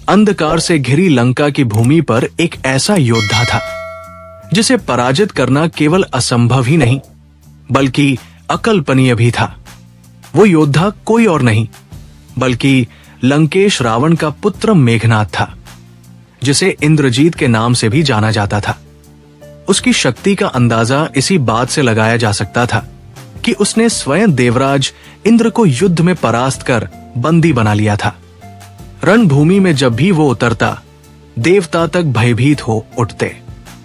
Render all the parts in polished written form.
अंधकार से घिरी लंका की भूमि पर एक ऐसा योद्धा था जिसे पराजित करना केवल असंभव ही नहीं बल्कि अकल्पनीय भी था। वो योद्धा कोई और नहीं बल्कि लंकेश रावण का पुत्र मेघनाद था, जिसे इंद्रजीत के नाम से भी जाना जाता था। उसकी शक्ति का अंदाजा इसी बात से लगाया जा सकता था कि उसने स्वयं देवराज इंद्र को युद्ध में परास्त कर बंदी बना लिया था। रणभूमि में जब भी वो उतरता, देवता तक भयभीत हो उठते।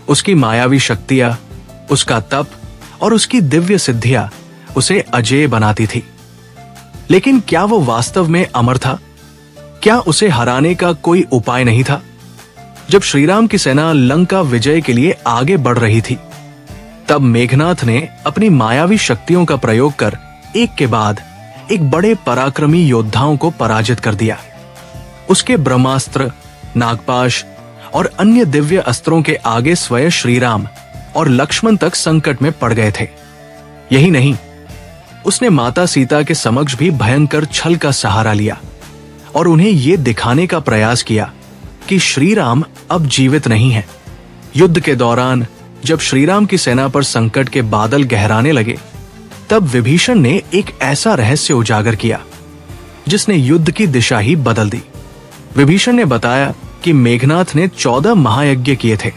उसकी मायावी शक्तियां, उसका तप और उसकी दिव्य सिद्धियां उसे अजेय बनाती थी। लेकिन क्या वो वास्तव में अमर था? क्या उसे हराने का कोई उपाय नहीं था? जब श्रीराम की सेना लंका विजय के लिए आगे बढ़ रही थी, तब मेघनाथ ने अपनी मायावी शक्तियों का प्रयोग कर एक के बाद एक बड़े पराक्रमी योद्धाओं को पराजित कर दिया। उसके ब्रह्मास्त्र, नागपाश और अन्य दिव्य अस्त्रों के आगे स्वयं श्रीराम और लक्ष्मण तक संकट में पड़ गए थे। यही नहीं, उसने माता सीता के समक्ष भी भयंकर छल का सहारा लिया और उन्हें यह दिखाने का प्रयास किया कि श्रीराम अब जीवित नहीं है। युद्ध के दौरान जब श्रीराम की सेना पर संकट के बादल गहराने लगे, तब विभीषण ने एक ऐसा रहस्य उजागर किया जिसने युद्ध की दिशा ही बदल दी। विभीषण ने बताया कि मेघनाथ ने 14 महायज्ञ किए थे,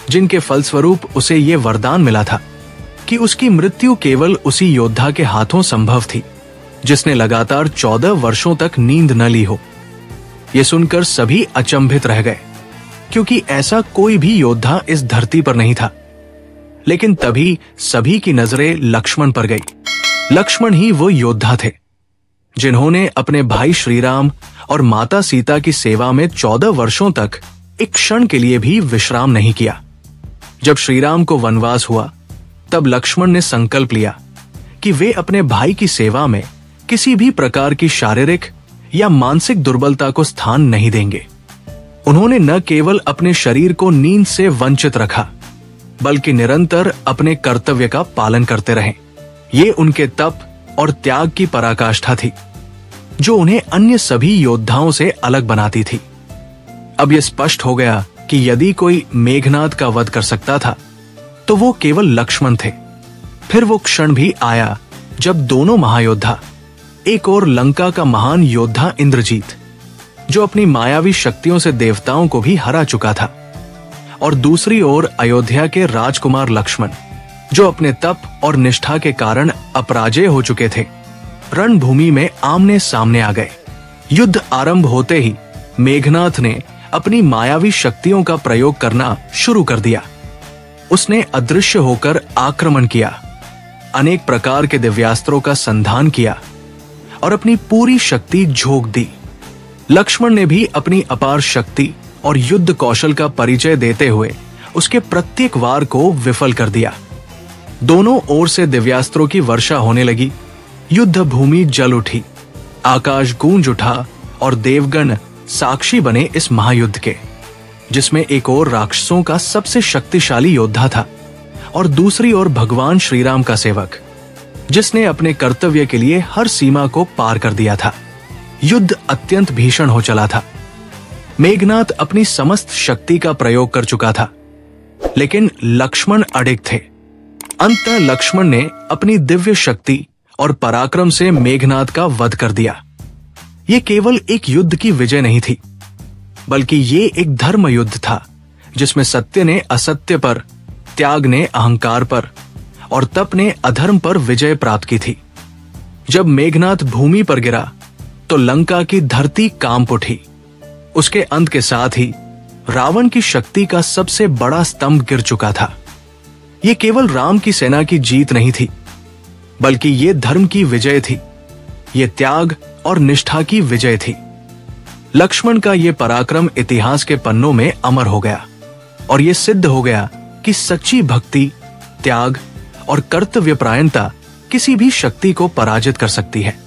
जिनके फलस्वरूप उसे यह वरदान मिला था कि उसकी मृत्यु केवल उसी योद्धा के हाथों संभव थी जिसने लगातार 14 वर्षों तक नींद न ली हो। यह सुनकर सभी अचंभित रह गए, क्योंकि ऐसा कोई भी योद्धा इस धरती पर नहीं था। लेकिन तभी सभी की नजरें लक्ष्मण पर गई। लक्ष्मण ही वो योद्धा थे जिन्होंने अपने भाई श्रीराम और माता सीता की सेवा में 14 वर्षों तक एक क्षण के लिए भी विश्राम नहीं किया। जब श्रीराम को वनवास हुआ, तब लक्ष्मण ने संकल्प लिया कि वे अपने भाई की सेवा में किसी भी प्रकार की शारीरिक या मानसिक दुर्बलता को स्थान नहीं देंगे। उन्होंने न केवल अपने शरीर को नींद से वंचित रखा, बल्कि निरंतर अपने कर्तव्य का पालन करते रहे। ये उनके तप और त्याग की पराकाष्ठा थी, जो उन्हें अन्य सभी योद्धाओं से अलग बनाती थी। अब यह स्पष्ट हो गया कि यदि कोई मेघनाद का वध कर सकता था, तो वो केवल लक्ष्मण थे। फिर वो क्षण भी आया जब दोनों महायोद्धा, एक और लंका का महान योद्धा इंद्रजीत, जो अपनी मायावी शक्तियों से देवताओं को भी हरा चुका था, और दूसरी ओर अयोध्या के राजकुमार लक्ष्मण, जो अपने तप और निष्ठा के कारण अपराजय हो चुके थे, रणभूमि में आमने सामने आ गए। युद्ध आरंभ होते ही मेघनाथ ने अपनी मायावी शक्तियों का प्रयोग करना शुरू कर दिया। उसने अदृश्य होकर आक्रमण किया, अनेक प्रकार के दिव्यास्त्रों का संधान किया और अपनी पूरी शक्ति झोंक दी। लक्ष्मण ने भी अपनी अपार शक्ति और युद्ध कौशल का परिचय देते हुए उसके प्रत्येक वार को विफल कर दिया। दोनों ओर से दिव्यास्त्रों की वर्षा होने लगी। युद्ध भूमि जल उठी, आकाश गूंज उठा और देवगण साक्षी बने इस महायुद्ध के, जिसमें एक ओर राक्षसों का सबसे शक्तिशाली योद्धा था और दूसरी ओर भगवान श्रीराम का सेवक, जिसने अपने कर्तव्य के लिए हर सीमा को पार कर दिया था। युद्ध अत्यंत भीषण हो चला था। मेघनाथ अपनी समस्त शक्ति का प्रयोग कर चुका था, लेकिन लक्ष्मण अडिग थे। अंततः लक्ष्मण ने अपनी दिव्य शक्ति और पराक्रम से मेघनाथ का वध कर दिया। यह केवल एक युद्ध की विजय नहीं थी, बल्कि ये एक धर्म युद्ध था, जिसमें सत्य ने असत्य पर, त्याग ने अहंकार पर और तप ने अधर्म पर विजय प्राप्त की थी। जब मेघनाथ भूमि पर गिरा, तो लंका की धरती कांप उठी। उसके अंत के साथ ही रावण की शक्ति का सबसे बड़ा स्तंभ गिर चुका था। यह केवल राम की सेना की जीत नहीं थी, बल्कि ये धर्म की विजय थी। ये त्याग और निष्ठा की विजय थी। लक्ष्मण का ये पराक्रम इतिहास के पन्नों में अमर हो गया और ये सिद्ध हो गया कि सच्ची भक्ति, त्याग और कर्तव्यपरायणता किसी भी शक्ति को पराजित कर सकती है।